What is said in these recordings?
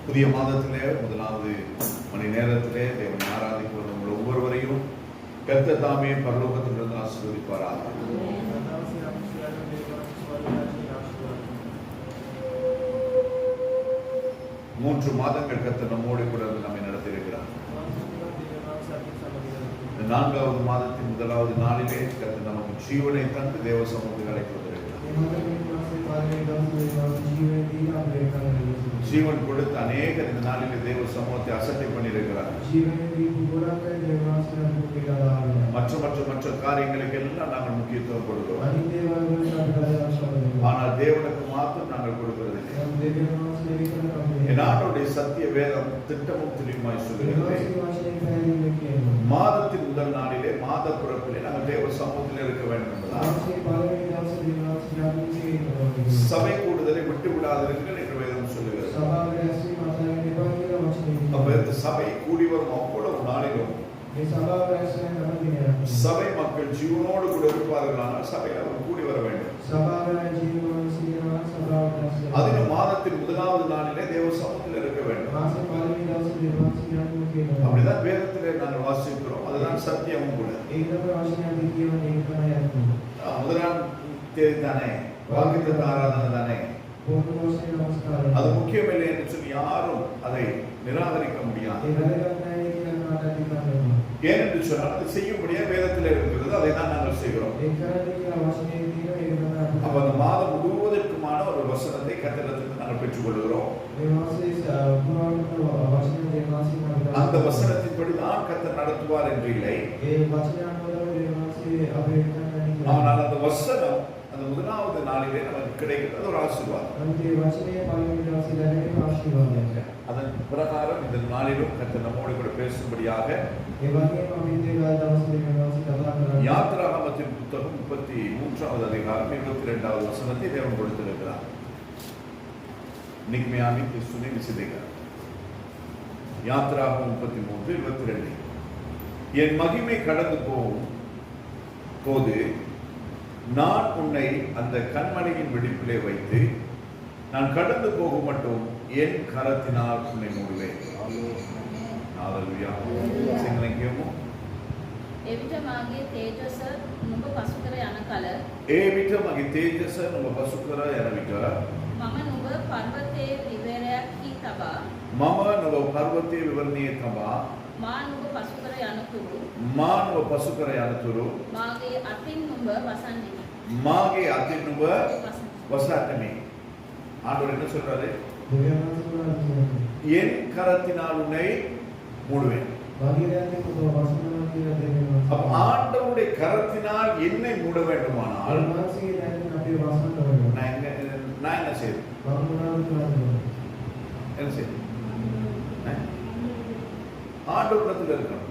புதிய மாதத்திலே முதலாவது மணி நேரத்திலே தேவனை ஆராதிக்கிறது உங்கள் ஒவ்வொருவரையும் கர்த்தர் தாமே பரலோகத்திலிருந்து ஆசீர்வதிப்பாராக. மூன்று மாதங்கள் கர்த்தர் நம்மோடு கூட நம்மை நடத்தியிருக்கிறார். நான்காவது மாதத்தின் முதலாவது நாளிலே கர்த்தர் நமக்கு ஜீவனை தந்து தேவ சமூகத்தில் அழைத்து ஜீவன் கொடுத்து அநேகர் இந்த நாளிலே தேவ சமூகத்தை அசட்டை பண்ணியிருக்கிறார். மற்ற காரியங்களுக்கு எல்லாம் நாங்கள் முக்கியத்துவம் கொடுக்கிறோம். ஆனால் தேவனுக்கு மாத்திரம் நாங்கள் கொடுக்கிறதில்லை. நானுடைய சத்திய வேதம் திட்டமும் தெளிவுமாய் சொல்லுகிறது. மாதத்தின் முதல் நாளிலே மாத பிறப்பிலே நாங்கள் தேவ சமூகத்தில் இருக்க வேண்டும் என்பதால் சபை கூடுதலை விட்டு விடாதிருங்கள் என்று வேதம் சொல்லுகிறது. சபை கூடி வரும் அவ்வளவு நாளிலும் சபை மக்கள் ஜீவனோடு கூட இருப்பார்கள். ஆனால் சபை அவர் கூடி வர வேண்டும். அதில் மாதத்தின் முதலாவது நாளிலே தேவ சமூகத்தில் இருக்க வேண்டும். அப்படிதான் வேதத்திலே நாங்கள் வாசிக்கிறோம். அதுதான் சத்தியமும் கூட. முதலாம் தேதி தானே, வாக்குத்தத்த ஆராதனை தானே, அது முக்கியமில்லை என்று சொல்லி யாரும் அதை நிராகரிக்க முடியாது. ஏனென்று சொன்னால் அது செய்யும்படியா வேதத்தில் இருக்கிறது. அதை தான் நாங்கள் செய்கிறோம். அப்ப அந்த மாதம் முழுவதற்குமான ஒரு வசனத்தை கர்த்தரிடத்திலிருந்து நாங்கள் பெற்றுக் கொள்கிறோம். அந்த வசனத்தின்படிதான் கர்த்தர் நடத்துவார் என்று இல்லை. ஆனால் அந்த வசனம் அந்த முதலாவது நாளிலே நமக்கு கிடைக்கிறது ஒரு ஆசீர்வாதம். அதன் பிரகாரம் இந்த நாளிலும் கர்த்தர் நம்மோடு கூட பேசும்படியாக யாத்ராகமத்தின் புத்தகம் 33வது அதிகாரம் 22வது வசனத்தை தேவன் கொடுத்திருக்கிறார். நிக்மியாமி கிறிஸ்துவின் விசிதைகள் யாத்ராகமம் 33:22. என் மகிமை கடந்து போகும் போது நான் உன்னை அந்த கண்மணியின் வெடிப்பிலே வைத்து நான் கடந்து போகும் மட்டும் என் கரத்தினால் உன்னை மூடுவேன். එවිට මාගේ තේජස නුඹ පසු කර යන කල එවිට මගේ තේජස නුඹ පසු කර යන විට මම නුඹ පර්වතයේ විවරයන්හි තබා මම නුඹ පර්වතයේ විවරණයේ තබා මා නුඹ පසු කර යනතුරු මාගේ අතින් නුඹ වසන්නෙමි. මාගේ අතින් නුඹ වසන්නෙමි. ஆண்டவர் என்ன சொல்றாரு? என் கரத்தினால் உன்னை மூடுவேன். ஆண்டவருடைய கரத்தினால் என்னை மூட வேண்டுமானால் நான் என்ன செய்யணும்? என்ன செய்யணும்? ஆண்டவரிடத்தில் இருக்கணும்.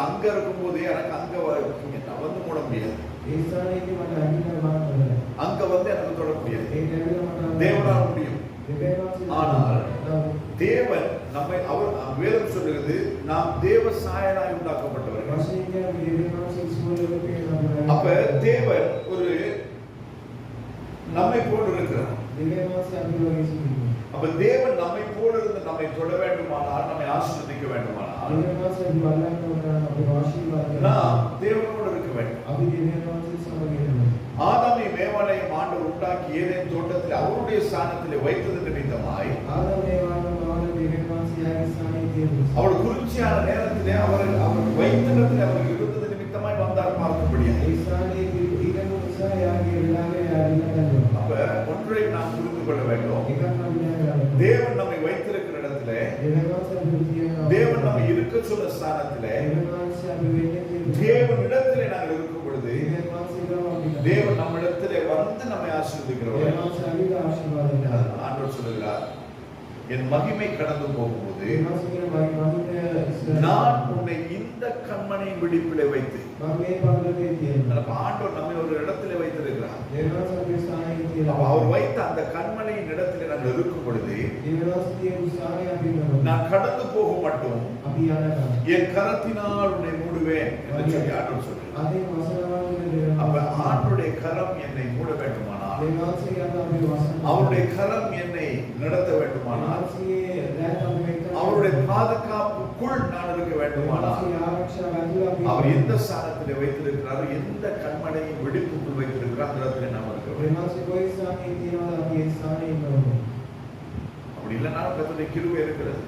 அங்க இருக்கும் போது எனக்கு அங்க வந்து மூட முடியாது. அங்க வந்து எனக்கு தொட முடியாது. தேவனால் முடியும். ஆனால் தேவன் நம்மை அவர் வேதம் சொல்லுகிறது நாம் தேவ சாயலாய் உண்டாக்கப்பட்டவர்கள். அப்ப தேவன் ஒரு நம்மை போல் இருக்கிறார். அப்ப தேவன் நம்மை போல இருந்து நம்மை தொட வேண்டுமானால், நம்மை ஆசீர்வதிக்க வேண்டுமானால் நாம் தேவனோடு இருக்க வேண்டும். ஆதாமை மேவாளையும் ஆண்டவர் உண்டாக்கி ஏதேன் தோட்டத்தில் அவருடைய ஸ்தானத்தில் வைத்தது நிமித்தமாய் அவர் குறிச்சியான நேரத்திலே அவர் வைத்த இடத்தில் அவர் இருந்தது நிமித்தமாய் வந்தார் பார்க்கும்படியாக. அப்ப ஒன்றை நாம் புரிந்து கொள்ள வேண்டும். தேவன் நம்மை வைத்திருக்கிற இடத்திலே, தேவன் நம்மை இருக்க சொன்ன ஸ்தானத்திலே, தேவன் இடத்திலே நாங்கள் இருக்கும் பொழுது தேவன் நம்ம இடத்திலே வந்து நம்மை ஆசீர்வதிக்கிறவர். ஆண்டவர் சொல்லுகிறார், என் மகிமை கடந்து போகும்போது நான் உன்னை இந்த கண்மணியின் விழிப்பிலே வைத்து. ஆண்டவர் நம்மை ஒரு இடத்திலே வைத்திருக்கிறார். அவர் வைத்த அந்த கண்மணியின் இடத்திலே நாங்கள் இருக்கும் பொழுது நான் கடந்து போக மட்டும் என் கரத்தினால் உன்னை மூடுவேன் என்று சொல்லி ஆண்டவர் சொல்கிறார். அப்ப ஆண்டவருடைய கரம் என்னை மூட வேண்டுமானால் அவருடைய கரம் என்னை நடத்த வேண்டுமானால், அவருடைய பாதுகாப்புக்குள் நான் இருக்க வேண்டுமானால், அவர் எந்த ஸ்தானத்திலே வைத்திருக்கிறாரோ, எந்த கண்மனையின் வெடிப்புக்குள் வைத்திருக்கிறார், அந்த இடத்துல நாம் இருக்க வேண்டும். அப்படி இல்லைனாலும் கர்த்தருடைய கிருபை இருக்கிறது.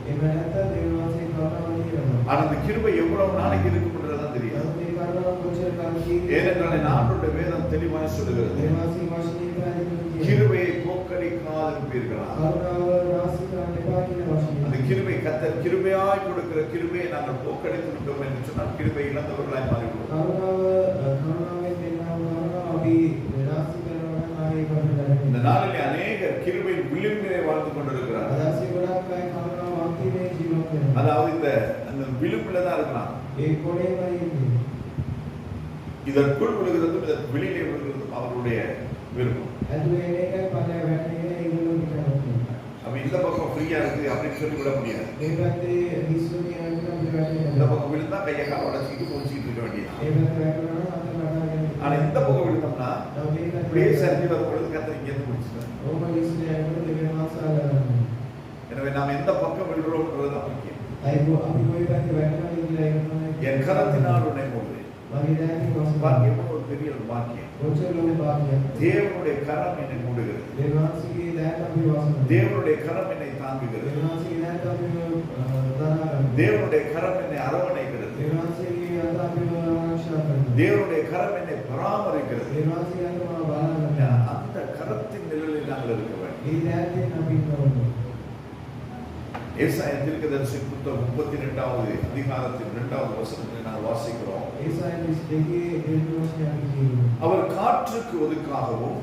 ஆனா அந்த கிருபை எவ்வளவு நாளைக்கு இருக்கும்ன்றதுதான் தெரியாது. ஏனென்றால் ஆண்டவருடைய வேதம் தெளிவாக சொல்லுகிறது, கிருபையை போக்கடிக்காதிருப்பீர்களா. அந்த கிருபை கர்த்தர் கிருபையாய் கொடுக்கிற கிருபையை நாங்கள் போக்கடித்து விட்டோம் என்று சொன்னால் கிருபை இழந்தவர்களாய் மாறிவிடுவோம். இந்த நாளிலே அநேகர் கிருபையின் விளிம்பிலே வாழ்ந்து கொண்டிருக்கிறார். அதாவது அந்த விளிம்பில தான் இருக்கலாம். இதற்குள் விழுகிறதும் இதற்கு வெளியிலே விழுகிறதும் அவருடைய விருப்பம். அப்ப இந்த பக்கம் ஃப்ரீயா இருக்கு அப்படின்னு சொல்லி விட முடியாது. இந்த பக்கம் விழுந்தா கையை கால உடச்சிக்கிட்டு முடிச்சுக்கிட்டு இருக்க வேண்டியது. ஆனா இந்த பக்கம் விழுந்தோம்னா அப்படியே சரிஞ்சு வரும் பொழுது கர்த்தர் இங்க இருந்து முடிச்சுட்டார். எனவே நாம் எந்த பக்கம் விழுறோம்ன்றதுதான் முக்கியம். என் கரத்தினால் உன்னை மூடுவேன். எவ்வளவு ஒரு பெரிய ஒரு வாக்கியம். தேவனுடைய கரம் என்னை மூடுகிறது. தேவனுடைய கரம் என்னை தாங்குகிறது. தேவனுடைய கரம் என்னை அரவணைக்கிறது. தேவனுடைய கரம் என்னை பராமரிக்கிறது. அந்த கரத்தின் நிழலில் நாங்கள் இருக்க வேண்டும். ஏசாயா தீர்க்கதரிசி புத்தகம் 32வது அதிகாரத்தின் 2வது வசனத்தை நாங்கள் வாசிக்கிறோம். அவர் காற்றுக்கு ஒதுக்காகவும்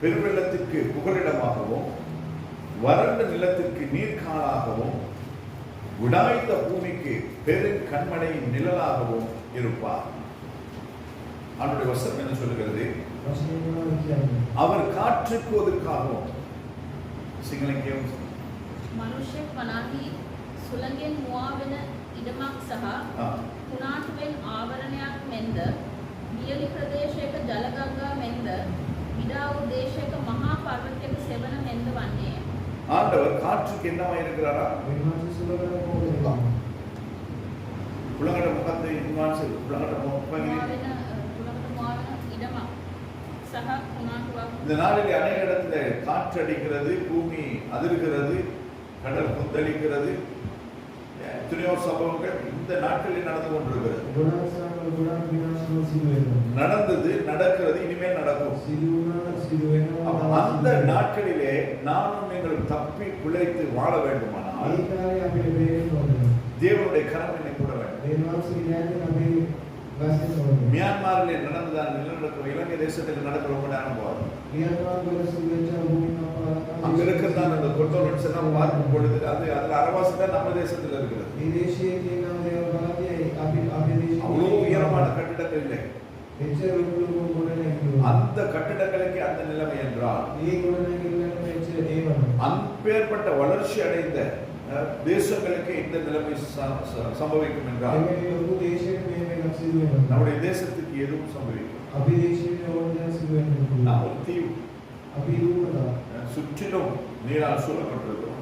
பெருவெள்ளத்திற்கு புகலிடமாகவும் வறண்ட நிலத்திற்கு நீர்காலாகவும் விடாய்ந்த பூமிக்கு பெரு கண்மனையின் நிழலாகவும் இருப்பார். அவருடைய வசனம் என்ன சொல்லுகிறது? அவர் காற்றுக்கு ஒதுக்காகவும் මනුෂ්‍යෙක් වනාහි සුළඟෙන් මුවාවෙන ඉඩමක් සහ කුණාටුවෙන් ආවරණයක් මෙන්ද වියලි ප්‍රදේශයක ජලගංගා මෙන්ද විඩා වූ දේශයක මහා පර්වතයක සෙවන මෙන්ද වන්නේය. ஆண்டவர் காற்றுக்கு என்னவா இருக்கிறாரா? புலங்கட முகத்தை இன்வான்ஸ் புலங்கட முகப்பங்கி ඉඩමක් සහ කුණාටුවක්. இந்த நாளில் அநேக இடத்துல காற்று அடிக்கிறது, பூமி அதிர்கிறது, கடல் கொந்தளிக்கிறது. எத்தனையோ சம்பவங்கள் இந்த நாட்களில் நடந்து கொண்டிருக்கிறது. நடந்தது, நடக்கிறது, இனிமேல் நடக்கும். அந்த நாட்களிலே நானும் நீங்கள் தப்பி பிழைத்து வாழ வேண்டுமானால் தேவனுடைய கரம் என்னை கூட வேண்டும். மியான்மரில் நடந்ததான் நிலநடுக்கம் இலங்கை தேசத்தில் நடக்க ரொம்ப நேரம் போகும். அங்க இருக்கிறதான் அந்த கொட்டோலன்ஸ் எல்லாம் பார்க்கும் பொழுது அது அதுல அரவாசி தான் நம்ம தேசத்தில் இருக்கிறது. அவ்வளோ உயரமான கட்டிடங்கள் இல்லை. அந்த கட்டிடங்களுக்கு அந்த நிலைமை என்றால் அப்பேற்பட்ட வளர்ச்சி அடைந்த தேசங்களுக்கு இந்த நிலைமை சம்பவிக்கும் என்றால் நம்முடைய தேசத்துக்கு எதுவும் சம்பவிக்கும். நாம் ஒரு தீவு, சுற்றிலும் நீரால் சூழப்பட்டிருக்கிறோம்.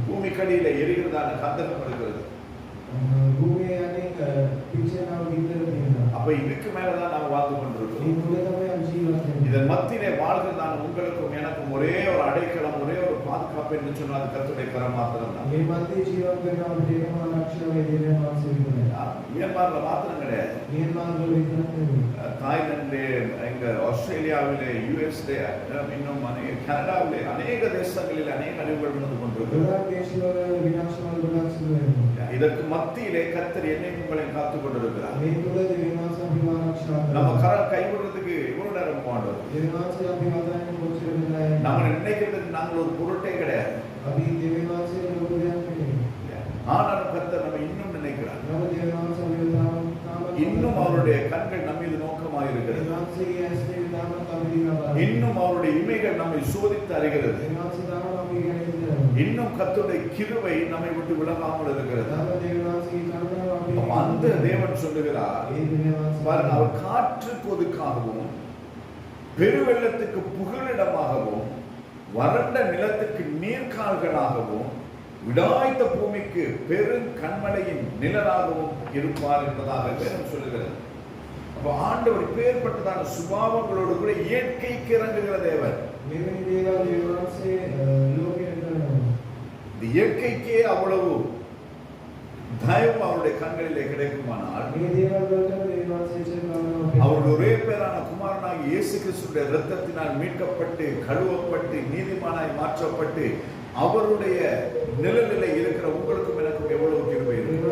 பூமிக்கடியில எரிகிறதான கந்தகம் இருக்கிறது. அப்ப இதுக்கு மேலதான் நாம் வாழ்ந்து கொண்டிருக்கிறோம். இதன் மத்தியிலே வாழ்கிறதான உங்களுக்கும் எனக்கும் ஒரே ஒரு அடைக்கலம், ஒரே ஒரு பாதுகாப்பு என்று சொன்னால் கர்த்தருடைய கரம் மாத்திரம் தான். மியான்மர்ல மாத்திரம் கிடையாது. தாய்லாந்து, இங்க ஆஸ்திரேலியாவிலே, யுஎஸ்ல, இன்னும் கனடாவிலே அநேக தேசங்களில் அநேக அழிவுகள் நடந்து கொண்டிருக்கிறது. இதற்கு மத்தியிலே கர்த்தர் என்னை உங்களை காத்துக் கொண்டிருக்கிறார். நம்ம கரம் கைவிடுறதுக்கு எவ்வளவு நேரம் போனோம். நம்ம நினைக்கிறதுக்கு நாங்கள் ஒரு பொருட்டே கிடையாது. ஆனாலும் கர்த்தர் நம்ம இன்னும் நினைக்கிறார். இன்னும் அவருடைய கண்கள் நம்ம மீது நோக்கமா உள்ளதாக இருக்கிறது. இன்னும் அவருடைய இமைகள் நம்மை சோதித்து அறிகிறது. இன்னும் கர்த்தருடைய கிருபை நம்மை விட்டு விலகாமல் இருக்கிறது. அந்த தேவன் சொல்லுகிறார், அவர் காற்றுக்கு ஒதுக்காகவும் பெருவெள்ளத்துக்கு புகலிடமாகவும் வறண்ட நிலத்துக்கு நீர்கால்களாகவும் விடாய்த்த பூமிக்கு பெரும் கண்மலையின் நிழலாகவும் இருப்பார் என்பதாக வேதம் சொல்லுகிறது. அப்ப ஆண்டவர் பேர்பட்டதான சுபாவங்களோடு கூட இயற்கைக்கு இறங்குகிற தேவன். இந்த இயற்கைக்கே அவ்வளவு தயவு அவருடைய கண்களிலே கிடைக்குமானால் அவருடைய ஒரே பேரான குமாரனாகிய இயேசு கிறிஸ்துவின் இரத்தத்தினால் மீட்கப்பட்டு கழுவப்பட்டு நீதிமானாய் மாற்றப்பட்டு அவருடைய நிழலிலே இருக்கிற உங்களுக்கும் எனக்கும் எவ்வளவு கிருபை இருக்கு.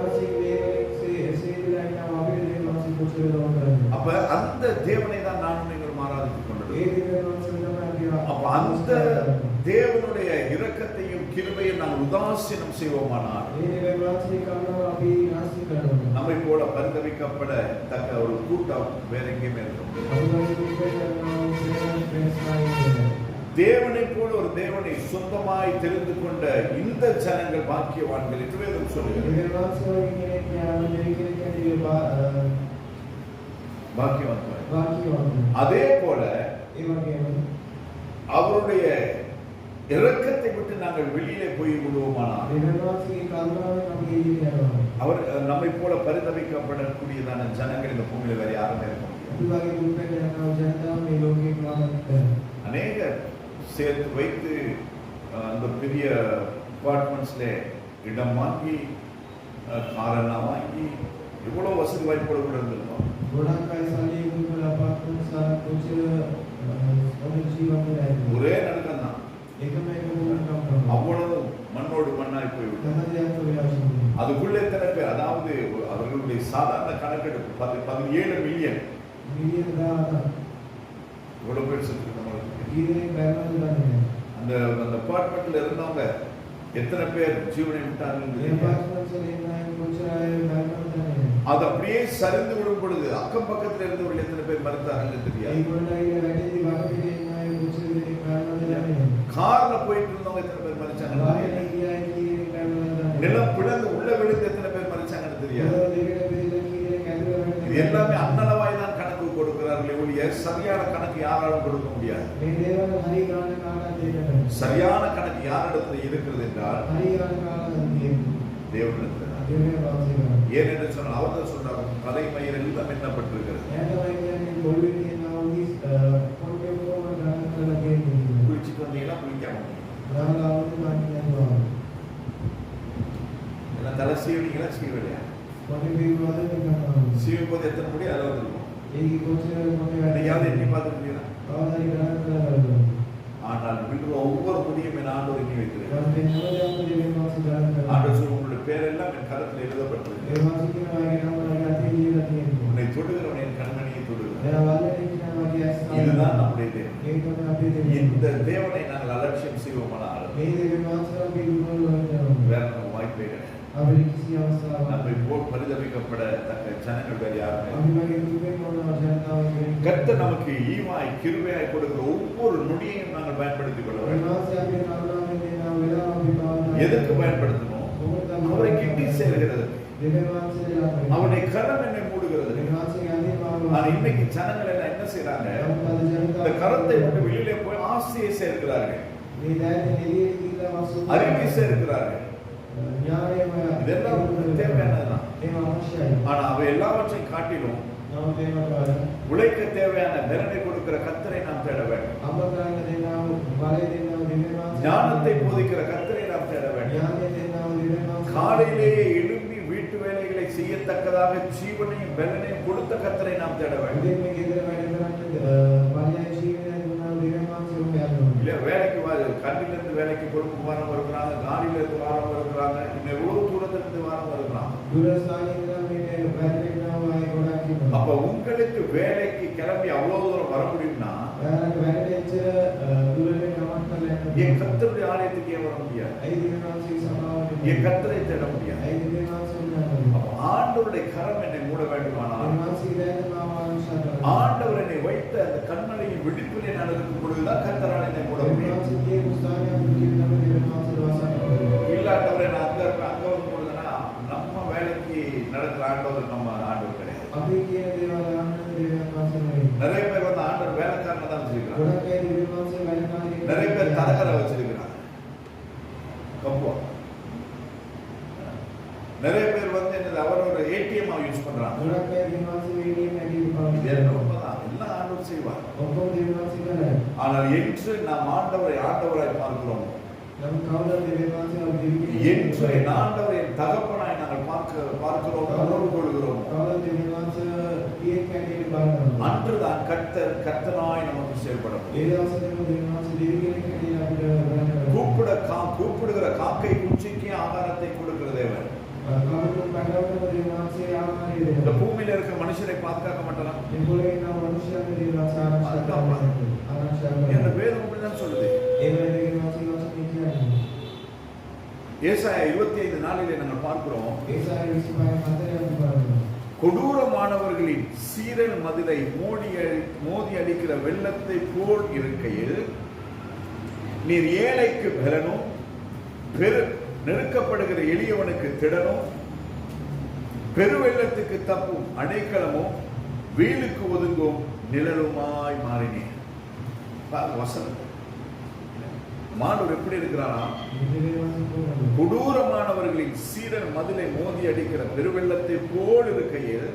அப்ப அந்த தேவனை தான் நானும் நீங்கள் ஆராதித்துக் கொண்டிருக்கிறோம். அப்ப அந்த தேவனுடைய இரக்கத்தையும் கிருபையும் நாம் உதாசீனம் செய்வோமானால் நம்மை போல பரிதவிக்கப்பட தக்க ஒரு கூட்டம் வேற எங்கேயுமே இருக்க. தேவனை போல ஒரு தேவனை சொந்தமாய் தெரிந்து கொண்ட இந்த ஜனங்கள் பாக்கியவான்கள் என்று வேதம் சொல்லுகிறது. அதே போல அவருடைய இரக்கத்தை விட்டு நாங்கள் வெளியிலே போய் விடுவோமானால் அவர் நம்மை போல பரிதவிக்கப்படக்கூடியதான ஜனங்கள் இந்த பூமியில வேற யாரும் இருக்க முடியாது. அநேக சேர்த்து வைத்து அந்த பெரிய அபார்ட்மெண்ட்ஸ்ல இடம் வாங்கி காரெல்லாம் வாங்கி இவ்வளவு வசதி வாய்ப்போடு கூட இருந்திருக்கோம். ஒரே நடுக்கம் தான், அவ்வளவு மண்ணோடு மண்ணாய் போய்விட்டது. அதுக்குள்ள எத்தனை பேர், அதாவது அவர்களுடைய சாதாரண கணக்கெடுப்பு 17 மில்லியன் இவ்வளவு பேர் செத்துருக்கோம். அந்த அபார்ட்மெண்ட்ல இருந்தவங்க எத்தனை பேர் ஜீவனை விட்டார்கள். அது அப்படியே சரிந்து விடும் பொழுது அக்கம் பக்கத்தில் இருந்தவர்கள் எத்தனை பேர் மறுத்தார்கள் தெரியாது. கார்ல போயிட்டு இருந்தவங்க எத்தனை பேர் மறிச்சாங்க. நிலம் பிளந்து உள்ள விழுந்து எத்தனை பேர் மறிச்சாங்கன்னு தெரியாது. இது எல்லாமே அன்னளவாய் தான் கணக்கு கொடுக்கிறார்கள் ஒழிய சரியான கணக்கு யாராலும் கொடுக்க முடியாது. சரியான கணக்கு யாரிடத்தில் இருக்கிறது என்றால் தேவனிடத்தில். ஏனென்று சொன்னால் அவர் சொன்னார், தலைமயிர் எல்லாம் எண்ணப்பட்டிருக்கிறது. குளிச்சுட்டு வந்தீங்கன்னா குளிக்காம தலை சீவனீங்களா சீவலையா? சீவும் போது எத்தனை முடி அளவு இருக்கும். எண்ணி பார்த்துருக்கீங்களா? ஆனால் விழுவ ஒவ்வொரு முடியும் என் ஆண்டவர் எண்ணி வைக்கிறேன். ஆண்டவர் சொல்ல, உங்களுடைய பேரெல்லாம் என் கரத்தில் எழுதப்பட்டிருக்கு. உன்னை தொடுகிறவன் என் கண்மணியை தொடுகிறான். இதுதான் நம்முடைய தேவன். இந்த தேவனை நாங்கள் அலட்சியம் செய்வோமானால் வேற நம்ம வாய்ப்பே கிடையாது. நம்மை போல் பரிதவிக்கப்பட தக்க ஜனங்கள் வேறு யாருமே. கர்த்தர் நமக்கு ஈவாய் கிருபையாய் கொடுக்கிற ஒவ்வொரு நொடியையும் நாங்கள் பயன்படுத்திக் கொள்ள வேண்டும். எதற்கு பயன்படுத்தணும்? அவரை கிட்டி சேர்கிறது. அவருடைய கரம் என்னை மூடுகிறது. இன்னைக்கு ஜனங்கள் எல்லாம் என்ன செய்யறாங்க? இந்த கரத்தை விட்டு வெளியிலே போய் ஆசையை சேர்க்கிறார்கள், அறிவை சேர்க்கிறார்கள். இதெல்லாம் தேவையானதுதான். ஆனா அவை எல்லாவற்றையும் காட்டிலும் உழைக்க தேவையான திறனை கொடுக்கிற கர்த்தரை நாம் தேட வேண்டும். ஞானத்தை போதிக்கிற கர்த்தரை நாம் தேட வேண்டும். காலையிலேயே எழும்பி வீட்டு வேலைகளை செய்யத்தக்கதாக ஜீவனையும் பலனையும் கொடுத்த கர்த்தரை நாம் தேட வேண்டும். இல்ல வேலைக்கு கண்ணிலிருந்து வேலைக்கு பொறுப்பு வாரம் வருகிறாங்க, காடியில இருந்து வாரம் வருகிறாங்க, இன்னும் எவ்வளவு தூரத்துல இருந்து வாரம் வருகிறாங்க. அப்ப உங்களுக்கு வேலைக்கு கிளம்பி அவ்வளவு தூரம் வர முடியும்னா என் கர்த்தருடைய ஆலயத்துக்கு ஏன் வர முடியாது? என் கர்த்தரை தேட முடியாது. ஆண்டவருடைய கரம் என்னை மூட வேண்டுமானால் ஆண்டவர் என்னை வைத்த அந்த கண்மலையின் விடுப்பிலே நான் இருக்கும் பொழுதுதான் கர்த்தரால் என்னை மூட முடியும். இல்லாட்டவரை நான் அங்க இருப்பேன், அங்க வரும் பொழுதுனா நம்ம வேலைக்கு நடக்கிற ஆண்டவர் நம்ம ஆண்டவர் கிடையாது. நிறைய பேர் வந்து ஆண்டவர் வேலைக்காரனை தான் வச்சிருக்கிறாங்க. நிறைய பேர் தரகரை வச்சிருக்கிறாங்க. கம்போ நிறைய பேர் வந்து என்னது அவரோட ஏடிஎம் யூஸ் பண்றாங்க. எல்லாம் ஆண்டவர் செய்வார். ஆனால் என்று நாம் ஆண்டவராய் பார்க்கிறோம், என்று ஆண்டவரை தகப்பனாய் நாங்கள் பார்க்கிறோம், உணர்வு கொள்கிறோம், அன்றுதான் கர்த்தனாய் நமக்கு செயல்படும். கூப்பிடுகிற காக்கை குச்சிக்கு ஆகாரத்தை கொடுக்கிற தேவன். இந்த பூமியில இருக்கிற மனுஷரை பாதுகாக்க மாட்டாரா? என்ற வேதம் அப்படிதான் சொல்லுது. ஏசாயா 25:4 நாங்கள் பார்க்கிறோம், கொடூரமானவர்களின் சீரல் மதிலை மோதி அடிக்கிற வெள்ளத்தை போல் இருக்கையில் நீர் ஏழைக்கு பலனும் நெருக்கப்படுகிற எளியவனுக்கு திடனும் பெருவெள்ளத்துக்கு தப்பும் அடைக்கலமும் வீலுக்கு ஒதுங்கும் நிழலுமாய் மாறினேன். வசனம் மாணவர் எப்படி இருக்கிறாரா? கொடூரமானவர்களின் சீரல் மதிலை மோதி அடிக்கிற பெருவெள்ளத்தை போல் இருக்கையில்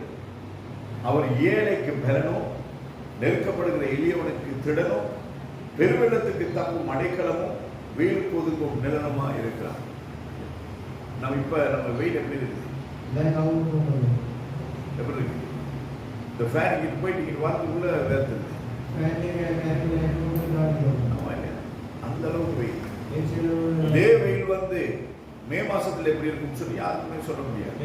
அவர் ஏழைக்கு பலனும் நெருக்கப்படுகிற எளியவனுக்கு திடனும் பெருவெள்ளத்துக்கு தப்பும் அடைக்கலமும் வெயிலுக்கு ஒதுங்கும் நிழலுமா இருக்கிறார். நம்ம வெயில் எப்படி இருக்கு? எப்படி இருக்கு? இந்த ஃபேன் கிட்ட போயிட்டு இங்க வாரத்துக்கு உள்ள வேர்த்துது. அந்த அளவுக்கு வெயில். இதே வெயில் வந்து மே மாசத்துல எப்படி இருக்குன்னு சொல்லி யாருக்குமே சொல்ல முடியாது.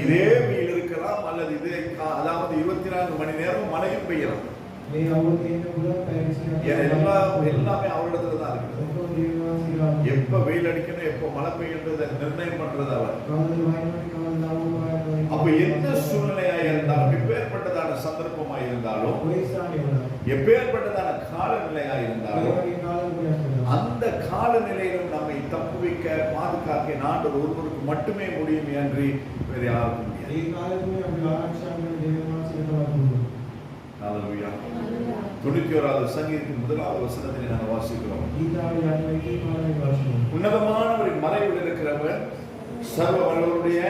இதே வெயில் இருக்கலாம், அல்லது இதே அதாவது 24 மணி நேரம் மழையும் பெய்யலாம். எல்லாமே அவரிடத்துல தான் இருக்கு. எப்ப வெயில் அடிக்கணும், எப்ப மழை பெய்யுன்றதை நிர்ணயம் பண்றது அவர். அப்ப எந்த சூழ்நிலையா இருந்தாலும், எப்பேற்பட்டதான சந்தர்ப்பமா இருந்தாலும், எப்பேற்பட்டதான காலநிலையா இருந்தாலும், அந்த காலநிலையிலும் நம்மை தப்புவிக்க பாதுகாக்க ஆண்டவர் ஒருவருக்கு மட்டுமே முடியும் என்று வேறு யாருக்கும் முடியாது. 91வது சங்கீதத்தின் 1வது வசனத்தை நாங்கள் வாசிக்கிறோம். உன்னதமானவரின் மறைவில் இருக்கிறவன் சர்வ வல்லவருடைய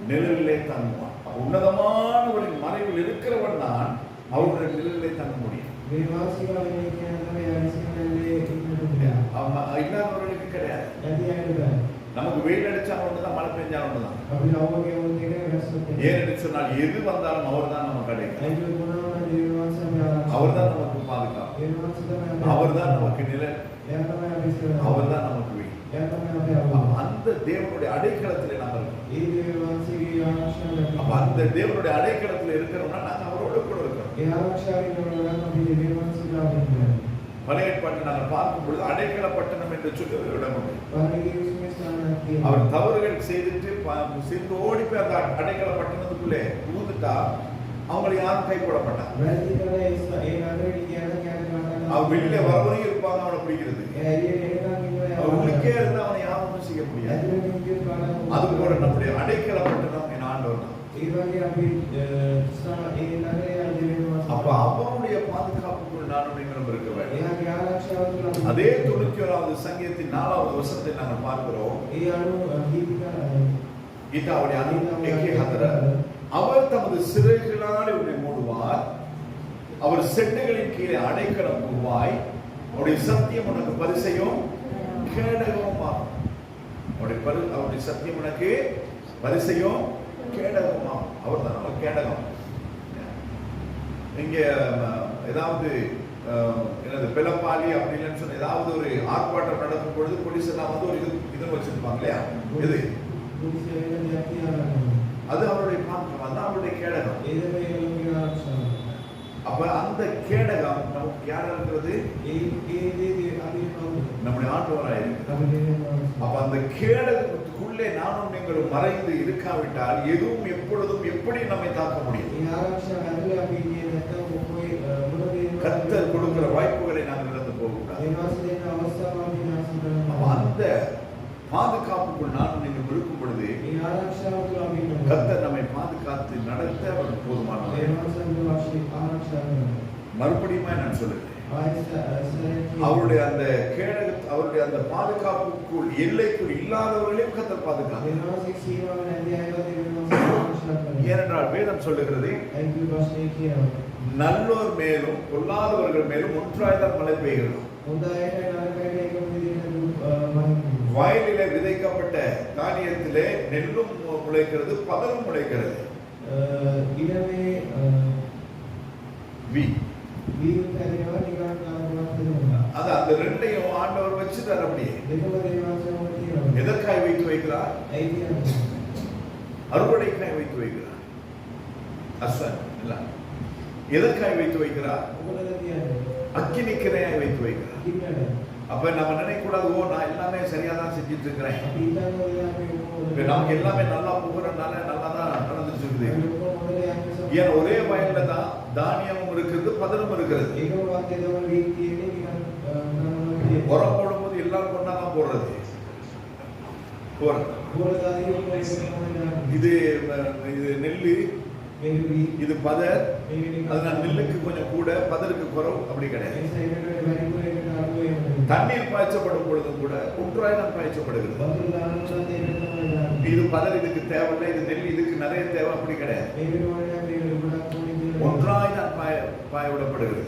நிழலிலே தங்குவான். உன்னதமானவரின் மறைவில் இருக்கிறவன் தான் அவருடைய நிழலிலே தங்க முடியும். இல்லாதவர்களுக்கு கிடையாது. நமக்கு வெயில் அடிச்சா ஒன்றுதான், மழை பெஞ்சா ஒன்றுதான். ஏன்னு சொன்னால் எது வந்தாலும் அவர் தான் நமக்கு கிடைக்கும். அவர் தான் நமக்கு பாதுகாப்பு, அவர் தான் நமக்கு நிழல், அவர் தான் நமக்கு வீடு. அந்த தேவனுடைய அடைக்கலத்தில் நாங்கள் இருக்கோம். அந்த தேவனுடைய அடைக்கலத்தில் இருக்கிறோம்னா நாங்கள் அவரோட கூட இருக்கிறோம். பழைய ஏற்பாட்டை நாங்கள் பார்க்கும் பொழுது அடைக்கல பட்டணம் என்று சொல்லி ஒரு இடம் உண்டு. அவர் தவறுகள் செய்து ஓடி போய் அந்த அடைக்கல பட்டணத்துக்குள்ளே புகுந்துட்டா அவங்களை யாரும் கைப்பட மாட்டாங்க. அவர் வெளியில வரவரையும் இருப்பாங்க அவனை பிடிக்கிறது. அவங்களுக்கே இருந்தா அவனை யாரும் செய்ய முடியாது. அது போல நம்முடைய அடைக்கல பட்டணம் என் ஆண்டவர் தான். அப்ப அவருடைய பாதுகாப்புக்குள் நானும் நீங்களும் இருக்க வேண்டும். அதே 91வது சங்கீதத்தின் 4வது வசனத்தை நாங்கள் பார்க்கிறோம். அவர் தமது சிறைகளால் உன்னை மூடுவார், அவர் செட்டுகளின் கீழே அடைக்கலம் புகுவாய், அவருடைய சத்தியம் உனக்கு பரிசையும் கேடகமாகும். அவருடைய சத்தியம் உனக்கு பரிசையும் கேடகமாகும். அவர் தான் நம்ம கேடகம். இங்க ஏதாவது எனது பிளப்பாளி அப்படின்னு சொன்ன ஏதாவது ஒரு ஆர்ப்பாட்டம் நடக்கும் பொழுது போலீஸ் எல்லாம் வந்து ஒரு இது வச்சிருப்பாங்க இல்லையா? இது அது அவருடைய பாத்திரம், அதுதான் அவருடைய கேடகம். அப்ப அந்த கேடகம் நமக்கு யாரா இருக்கிறது? நம்முடைய ஆண்டவராய் இருக்கிறார். அப்ப அந்த கேடகத்துக்குள்ளே நானும் நீங்களும் மறைந்து இருக்காவிட்டால் எதுவும் எப்பொழுதும் எப்படி நம்மை தாக்க முடியும்? கர்த்தர் கொடுக்கிற வாய்ப்புகளை நாங்கள் இழந்து போகக்கூடாது. அந்த பாதுகாப்புக்குள் நானும் நீங்கள் இருக்கும் பொழுது கர்த்தர் நம்மை பாதுகாத்து நடத்த அவர் போதுமானவர். மறுபடியும் நான் சொல்லுகிறேன், அவருடைய அந்த அவருடைய அந்த பாதுகாப்புக்குள் எல்லைக்குள் இல்லாதவர்களையும் கர்த்தர் பாதுகாப்பு. ஏனென்றால் வேதம் சொல்லுகிறது, நல்லோர் மேலும் பொல்லாதவர்கள் மேலும் ஒன்றாய்தான் மழை பெய்கிறது. வயலிலே விதைக்கப்பட்ட தானியத்திலே நெல்லும் முளைக்கிறது, பதரும் முளைக்கிறது. அது அந்த ரெண்டையும் ஆண்டவர் வச்சுட்டார். அப்படியே எதற்காய் வைத்து வைக்கிறார்? அறுவடைக்காய் வைத்து வைக்கிறார். அஸ்வன் இல்ல, எதற்காய் வைத்து வைக்கிறார்? அக்கினிக்கிரையாய் வைத்து வைக்கிறார். அப்ப நம்ம நினைக்க கூடாது, ஓ நான் எல்லாமே சரியா தான் செஞ்சுட்டு இருக்கிறேன், நமக்கு எல்லாமே நல்லா போகிறதுனால நல்லா தான் நடந்துட்டு இருக்குது. ஏன் ஒரே வயல்ல தான் தானியமும் இருக்கிறது, பதனும் இருக்கிறது. உரம் போடும்போது எல்லாரும் ஒன்னா தான் போடுறது. இது நெல்லு, இது பதர். அதனால நெல்லுக்கு கொஞ்சம் கூட, பதருக்கு குறவு அப்படி கிடையாது. தண்ணீர் பாய்ச்சப்படும் பொழுது கூட ஒன்றாய் தான் பாய்ச்சப்படுகிறது. இது பதர் இதுக்கு தேவையில்லை, இது நெல் இதுக்கு நிறைய தேவை அப்படி கிடையாது. ஒன்றாய் தான் பாய விடப்படுகிறது.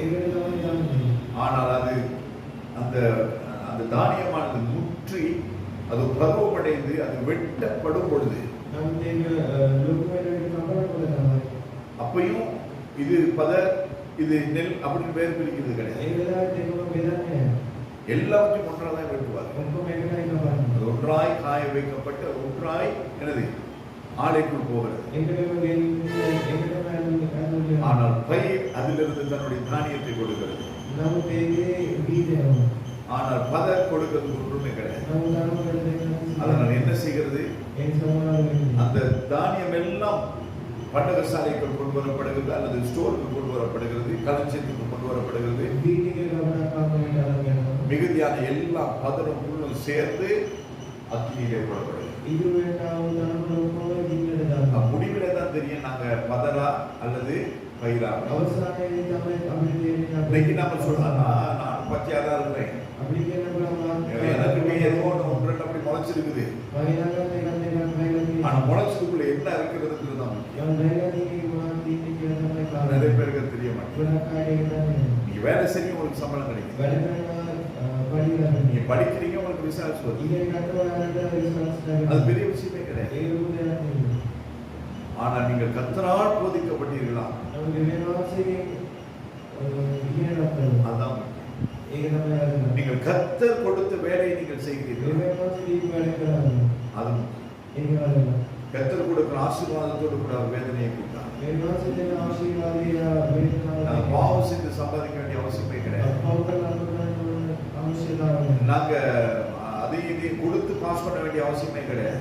ஆனால் அது அந்த தானியமானது முற்றி அது பருவமடைந்து அது வெட்டப்படும் பொழுது அப்பையும் இது பதர் இது நெல் அப்படின்னு பேர் பிரிக்கிறது கிடையாது. எல்லாத்தையும் ஒன்றாக வெட்டுவார். ஒன்றாய் காய வைக்கப்பட்ட ஒன்றாய் எனது ஆலைக்குள் போகிறது. ஆனால் பயிர் அதிலிருந்து தன்னுடைய தானியத்தை கொடுக்கிறது. ஆனால் பதர் கொடுக்கிறது ஒன்றுமே கிடையாது. அதனால் என்ன செய்கிறது? அந்த தானியம் எல்லாம் பண்டகசாலைக்குள் கொண்டு வரப்படுகிறது, அல்லது ஸ்டோருக்கு கொண்டு வரப்படுகிறது, களஞ்சியத்துக்கு கொண்டு வரப்படுகிறது. மிகுதியான எல்லா பதரும் புல்லும் சேர்ந்து அக்கினியிலே போடப்படுகிறது. முடிவிலே தான் தெரியும் நாங்க பதரா அல்லது பயிரா. இன்னைக்கு நம்ம சொல்லலாம், நான் பச்சையா தான் இருக்கிறேன், எனக்கு ஏதோ ஒன்று அப்படி முளைச்சிருக்குது. ஆனா முளைச்சதுக்குள்ள என்ன இருக்கிறது தான் நிறைய பேருக்கு தெரிய மாட்டேங்குது. நீங்க வேலை செய்ய உங்களுக்கு சம்பளம் கிடைக்கும், நீங்க படிக்கிறீங்க உங்களுக்கு ரிசல்ட்ஸ் வருது, அது பெரிய விஷயமே கிடையாது. ஆனால் நீங்கள் கர்த்தரால் போதிக்கப்பட்டீர்களா? அதான் நீங்கள் கர்த்தர் கொடுத்த வேலையை நீங்கள் செய்கிறீர்கள். அது கர்த்தர் கொடுக்கிற ஆசீர்வாதத்தோடு கூட வேதனையை கொடுத்தார். பாவம் செய்து சம்பாதிக்க வேண்டிய அவசியமே கிடையாது. நாங்க அதையும் கொடுத்து பாஸ் பண்ண வேண்டிய அவசியமே கிடையாது.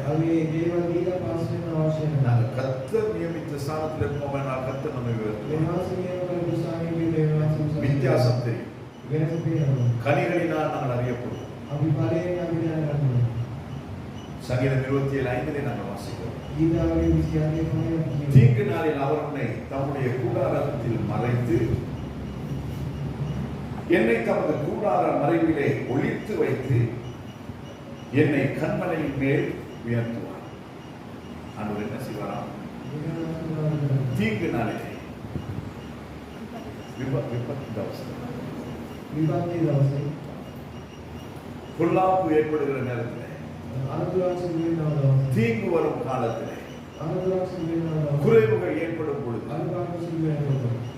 நாங்க கர்த்தர் நியமித்த ஸ்தானத்தில் இருப்போம். கர்த்தர் நம்ம வித்தியாசம் தெரியும். கனிகளினால் நாங்கள் அறியப்படுவோம். சங்கீதம் 27:5 நாங்கள் வாசிக்கிறோம். தீங்கு நாளில் அவர் உன்னை தம்முடைய கூடாரத்தில் மறைத்து என்னை தமது கூடார மறைவிலே ஒளித்து வைத்து என்னை கண்மலையின் மேல் உயர்த்துவார். ஆண்டவர் என்ன செய்வாராம்? தீங்கு நாளிலே பொல்லாப்பு ஏற்படுகிற நேரத்தில், தீங்கு வரும் காலத்திலே குறைவுகள் ஏற்படும் பொழுது,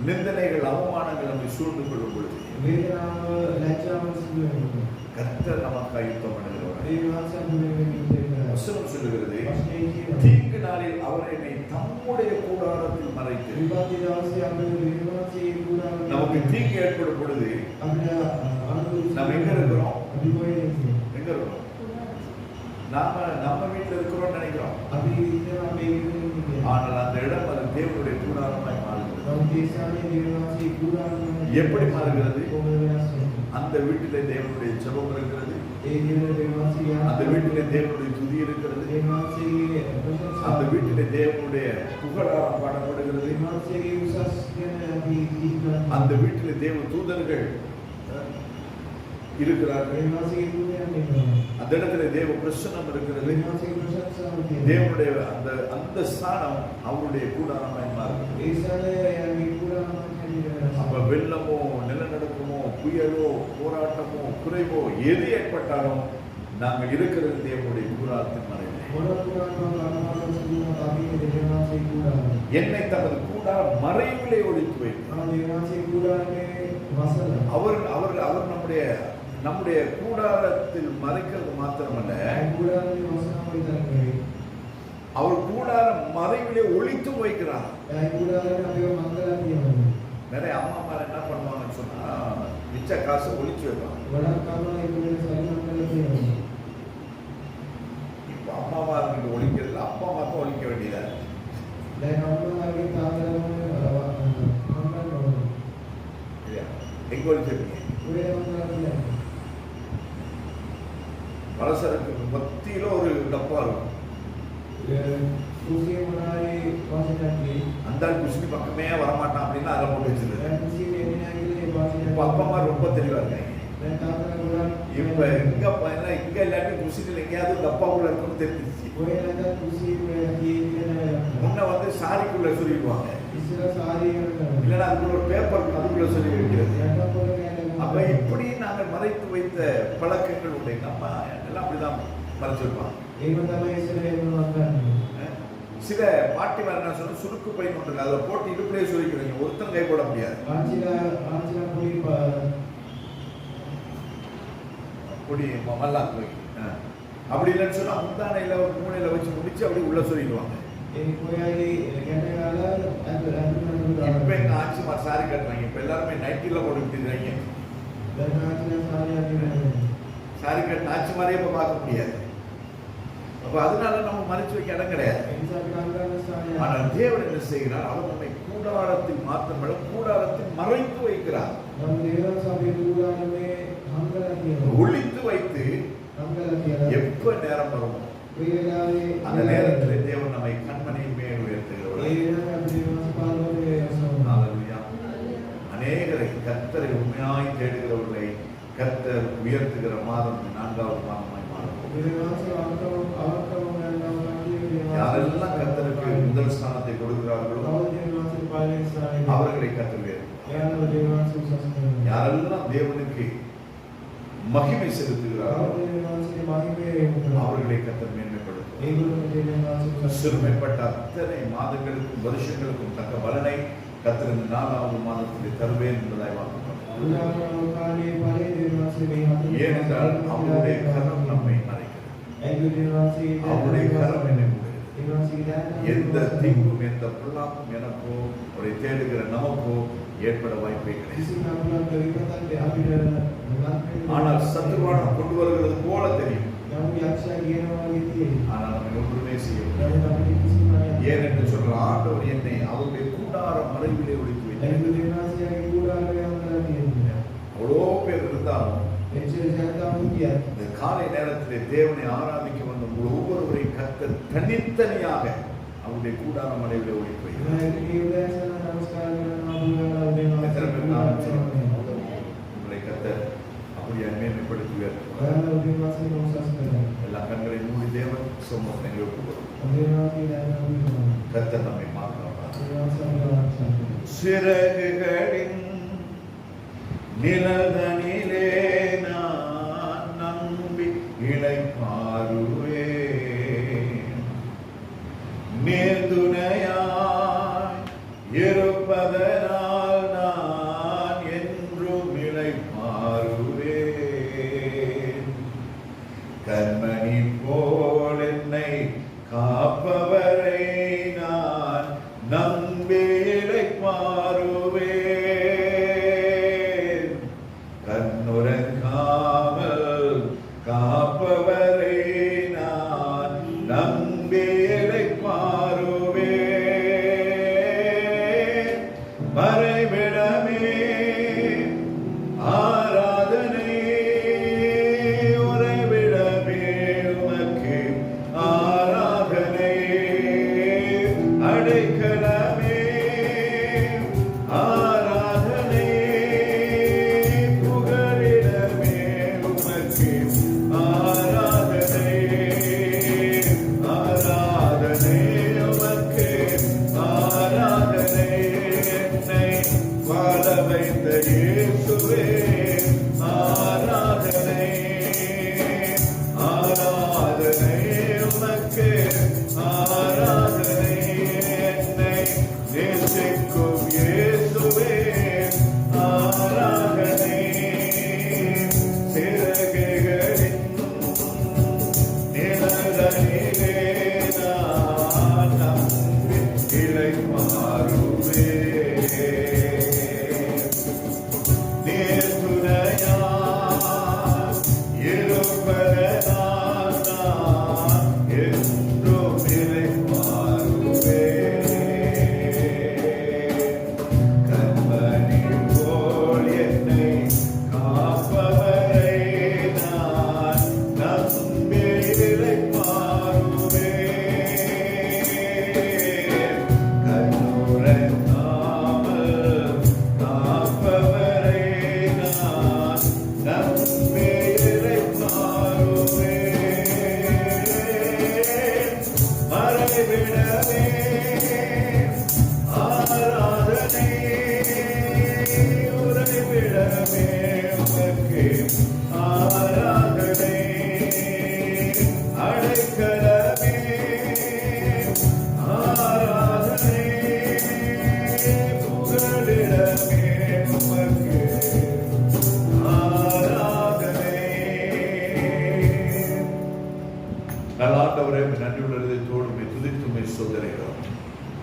நிந்தனைகள் அவமானங்கள் நம்மை சூழ்ந்து கொள்ளும் பொழுது, கர்த்தர் நமக்காக யுத்தம் பண்ணுகிறவர். வசனம் சொல்லுகிறது, தீங்கு நாளில் அவர் என்னை தம்முடைய கூடாரத்தில் மறைத்து. நமக்கு தீங்கு ஏற்படும் பொழுது நம்ம எங்க இருக்கிறோம்? எங்க இருக்கிறோம்? நம்ம வீட்டில் இருக்கிறோம் நினைக்கிறோம். ஆனால் அந்த இடம் அது தேவனுடைய கூடாரமாய் மாறுகிறது. எப்படி மாறுகிறது? அந்த வீட்டிலே தேவனுடைய ஜெபம் இருக்கிறது, அந்த வீட்டிலே தேவனுடைய துதி இருக்கிறது, அந்த வீட்டிலே தேவனுடைய புகழாரம் பாடப்படுகிறது, அந்த வீட்டிலே தேவ தூதர்கள் இருக்கிறார்கள், அந்த இடத்துல தேவ பிரசன்னம் இருக்கிறது. தேவனுடைய அந்த ஸ்தானம் அவருடைய கூடாரமாய் மாறுகிறது. அப்ப வெள்ளமோ நிலநடுக்கமோ புயலோ போராட்டமோ குறைவோ எது ஏற்பட்டாலும் நாங்கள் இருக்கிறது தேவனுடைய கூடாரத்தின் மறைவில். என்னை தமது கூடார மறைவிலே ஒழித்து வைத்தார். அவர் நம்முடைய கூடாரத்தில் மறைக்கிறது மாத்திரமல்ல, அவர் கூடார மறைவிலே ஒழித்து வைக்கிறார். நிறைய அம்மா என்ன பண்ணுவாங்கன்னு சொன்னா, மிச்ச காசு ஒழிச்சு வைப்பாங்க. இப்ப அம்மாவா இருக்கு ஒழிக்கிறது, அப்பா அம்மா தான் ஒழிக்க வேண்டியதா. எங்க ஒழிச்சிருக்கீங்க? பலசரக்கு மத்தியில ஒரு டப்பா இருக்கும். அந்த குஷ்ணி பக்கமே வரமாட்டான் அப்படின்னா அதை போட்டு வச்சிருக்கேன். இப்ப அப்பா அம்மா ரொம்ப தெளிவா இருக்காங்க. இப்ப இங்க இல்லாட்டி குஷினில் எங்கேயாவது டப்பாக்குள்ள இருக்குன்னு தெரிஞ்சிச்சு. முன்ன சாரிக்குள்ள சொல்லிடுவாங்க, இல்லைன்னா அதுக்குள்ள ஒரு பேப்பர் அதுக்குள்ள சொல்லி வைக்கிறது. அப்ப இப்படி நாங்கள் மறைத்து வைத்த பழக்கங்கள் உண்டு. நம்ம எல்லாம் அப்படிதான் மறைச்சிருப்பாங்க. சில பாட்டி வேற என்ன சொன்ன, சுருக்கு பை கொண்டு அதை போட்டு இடுப்புலேயே சொல்லிக்கிறீங்க, ஒருத்தன் கை போட முடியாது. பொடி மல்லா போய் அப்படி இல்லைன்னு சொன்னா முந்தானையில ஒரு மூளையில வச்சு முடிச்சு அப்படி உள்ள சொல்லிடுவாங்க. இப்ப எங்க ஆட்சிமார் சாரி கட்டுறாங்க. இப்ப எல்லாருமே நைட்டில போட்டுக்கிட்டு சாரி கட்டு ஆட்சிமாரே இப்ப பார்க்க முடியாது. அப்ப அதனால நம்ம மறைச்சு வைக்க இடம் கிடையாது. ஆனால் தேவன் என்ன செய்கிறார்? அவர் நம்மை கூடாரத்தில் மாத்திரமல்ல கூடாரத்தில் மறைத்து வைக்கிறார். ஒளித்து வைத்து எப்ப நேரம் வரும் அந்த நேரத்தில் தேவன் நம்மை கண்மணியின் மேல் உயர்த்துகிறவர். அநேகரை கர்த்தரை உண்மையாய் தேடுகிறவர்களை கர்த்தர் உயர்த்துகிற மாதம் 4வது மாதமாய் மாறும். யாரெல்லாம் கர்த்தருக்கு முதல் ஸ்தானத்தை கொடுக்கிறார்களோ அவர்களை கர்த்தர் உயர்த்துகிறார். யாரெல்லாம் தேவனுக்கு மகிமை செலுத்துகிறார்களோ அவர்களை கர்த்தர் மேன்மைப்படுத்துவார். சிறுமைப்பட்ட அத்தனை மாதங்களுக்கும் வருஷங்களுக்கும் தக்க பலனை கர்த்தர் இந்த 4வது மாதத்தில் தருவேன் என்பதாய் வாக்குகிறார். ஏனென்றால் அவருடைய கரம் நம்மை மறைக்கிறது, அவருடைய கரம் என்னை மூடுகிறது. எந்த தீங்கும் எந்த பொல்லாப்பும் எனக்கோ அவரை தேடுகிற நமக்கோ ஏற்பட வாய்ப்பே கிடையாது. ஆனால் சத்துருவானம் கொண்டு வருகிறது போல தெரியும், ஆனால் நம்ம ஒன்றுமே செய்ய முடியாது. ஏனென்று சொல்ற ஆண்டவர் என்னை அவருடைய கூடார மறைவிலே ஒழித்து வைத்தார். அவ்வளோ பேர் இருந்தாலும் இந்த காலை நேரத்திலே தேவனை ஆராதிக்க வந்த ஒவ்வொருவரையும் கர்த்தர் தனித்தனியாக அவருடைய கூடார மறைவிலே ஒழித்து வைத்தார். உங்களை கர்த்தர் அப்படியே மேன்மைப்படுத்துவார். எல்லா கண்களை மூடி தேவன் சொந்தம் எங்களுக்கு கர்த்தர் நம்மை மாற்றார். சிறகுகளின் நிழலிலே நான் நம்பி இளைப்பாறுவேன்.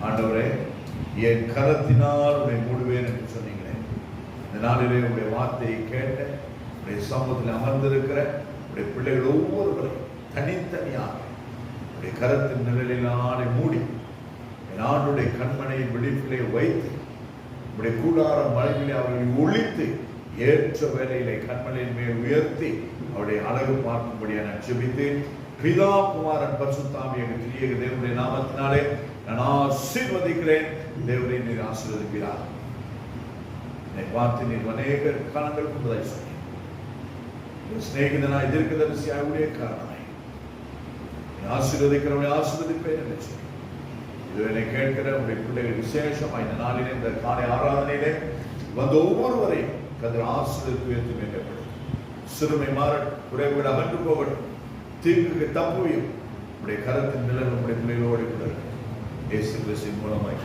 ஆண்டவரே, என் கரத்தினால் உன்னை மூடுவேன் என்று சொன்னீங்களே. இந்த நாளிலே உடைய வார்த்தையை கேட்ட உடைய சமூகத்தில் அமர்ந்திருக்கிற உடைய பிள்ளைகள் ஒவ்வொருவரையும் தனித்தனியாக உடைய கரத்தின் நிழலில் ஆணை மூடி என் ஆண்டுடைய கண்மனையின் விழிப்பிலே வைத்து உடைய கூடார மலையிலே அவர்களை ஒழித்து ஏற்ற வேலையிலே கண்மலையின் மேல் உயர்த்தி அவருடைய அழகு பார்க்கும்படியாக நான் ஜெபித்தேன். பிதா குமாரன் பரிசுத்தாவிய திரியேக தேவனுடைய நாமத்தினாலே நான் ஆசீர்வதிக்கிறேன். தேவனை நீர் ஆசீர்வதிக்கிறார். என்னை பார்த்து நீர் அநேக காலங்கள் கொண்டதாய் சொன்னேன். சிநேகிதனாய் தீர்க்கதரிசியாய் ஊழியக்காரனாய் ஆசீர்வதிக்கிறவனை ஆசீர்வதிப்பேன் என்று சொன்னேன். இது என்னை கேட்கிற உடைய பிள்ளைகள் விசேஷமாக இந்த நாளிலே இந்த காலை ஆராதனையிலே வந்த ஒவ்வொருவரையும் கதிர் ஆசீர்வதித்து உயர்த்தி மேற்கப்படும். சிறுமை மாறட்டும், குறைவுகள் அகன்று போகட்டும், தீங்குக்கு தப்புவையும் உடைய கரத்தின் நிழல் உடைய பிள்ளைகளோடு கூட இயேசு கிறிஸ்துவின் மூலமாய்